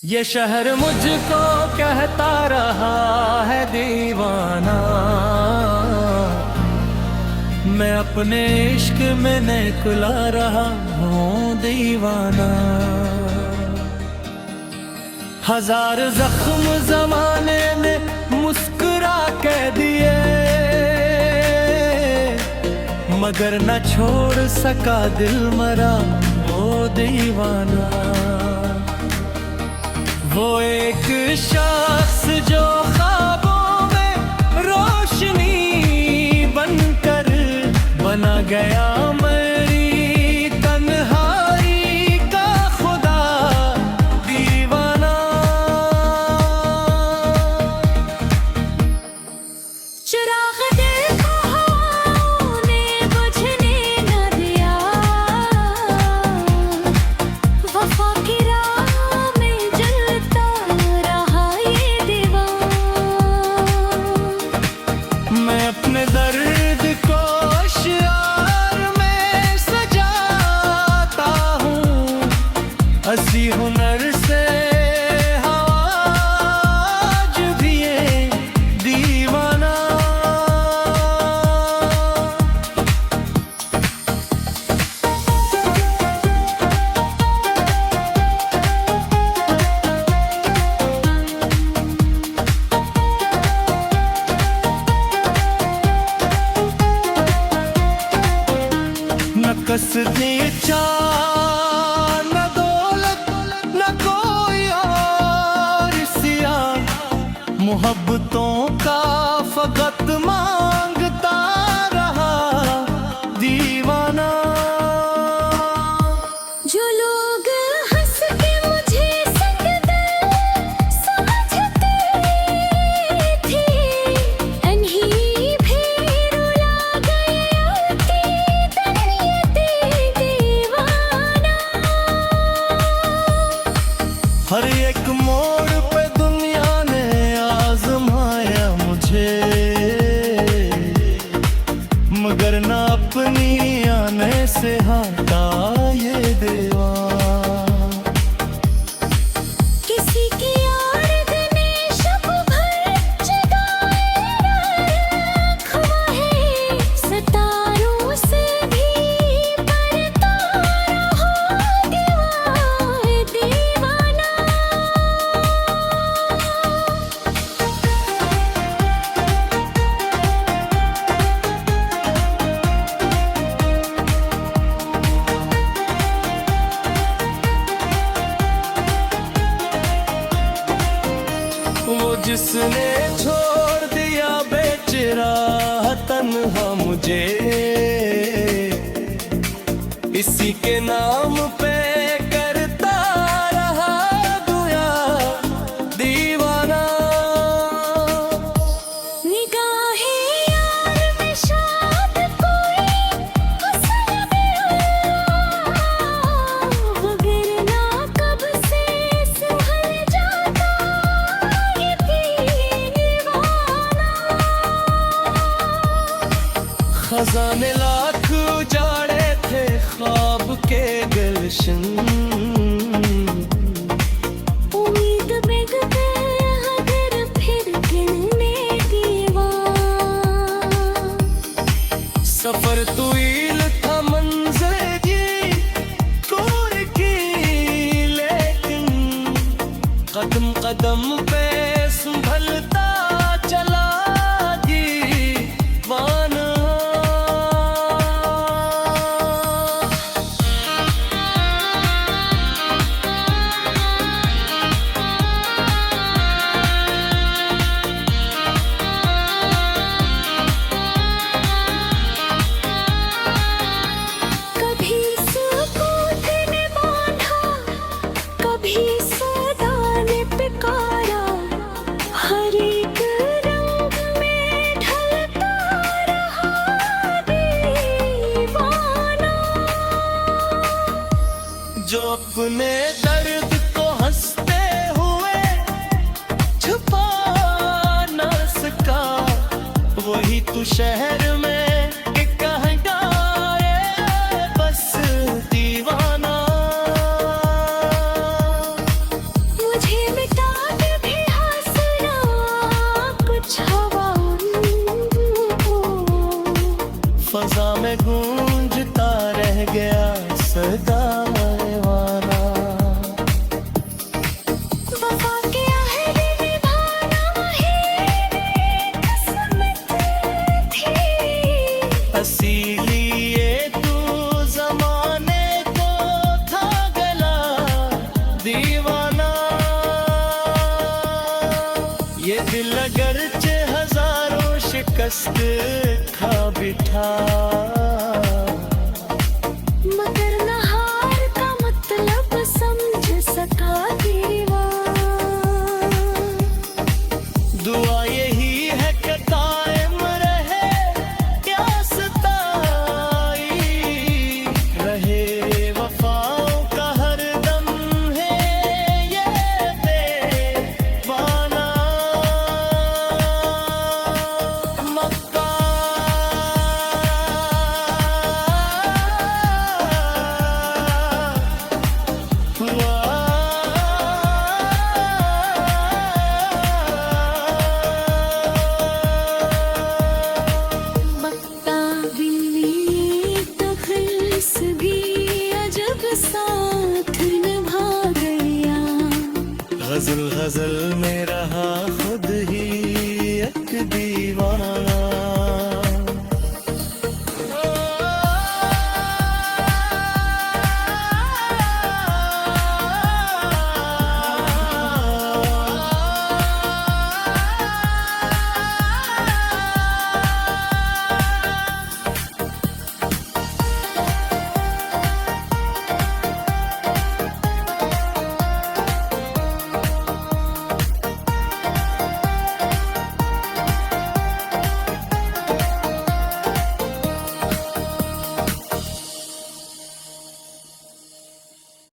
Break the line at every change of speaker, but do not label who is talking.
ये शहर मुझको कहता रहा है दीवाना, मैं अपने इश्क में निकला रहा हूँ दीवाना। हजार जख्म जमाने ने मुस्कुरा के दिए, मगर न छोड़ सका दिल मरा वो दीवाना। वो एक शख्स जो ख्वाबों में रोशनी बनकर बना गया मेरी तन्हाई का खुदा दीवाना।
चिराग दिल को हवाओं ने बुझने न दिया, वफा की राह में जलता रहा ये दीवान।
मैं अपने दर्द को शियार में सजाता हूँ, हंसी हुनर से आज भी ये दीवाना। न कसदी चाह न दौलत न कोई और सिया, मोहब्बतों का फकत मांगता रहा दीवाना।
जो लोग हंस के मुझे संगदिल समझते थे, इन्हीं भी रुला गए अतीत दीवाना।
हर एक मोड़ पे दुनिया ने आजमाया मुझे, मगर न अपनी आने से हटा ये दीवान।
किसी की आड़ ने शब भर जगाए रखा है, सितारों से भी परता रहा दीवाना।
वो जिसने छोड़ दिया बेचराह तन्हा मुझे, इसी के नाम पे करता रहा दुआ दीवाना।
निगाहें यार में शायद कोई हुस्न मिला, वगरना कब से संभल जाता ये दीवाना।
खजाने लाख उजाड़े थे ख्वाब के गुलशन,
उम्मीद बिग गए अगर फिर गिनने दीवान।
सफर तुईल था मंजिल ये दूर की, लेकिन कदम कदम पे संभलता चला दीवाना।
कभी सुकूत ने बांधा, कभी सदा ने पुकारा, हर एक रंग में ढलता रहा दीवाना।
जो अपने दर्द को हंसते हुए छुपा न सका, वही तू शहर में कह गए बस दीवाना।
मुझे
शिकस्त खा बिठा।
मगर न हार का मतलब समझ सका दीवार।
दुआ यही है कि कायम रहे यासताई, रहे वफाओं का हर दम है ये दीवाना। मक्का
मक्का बिल्ली तखल्स भी अजब साथ निभा गया।
गजल गजल मेरा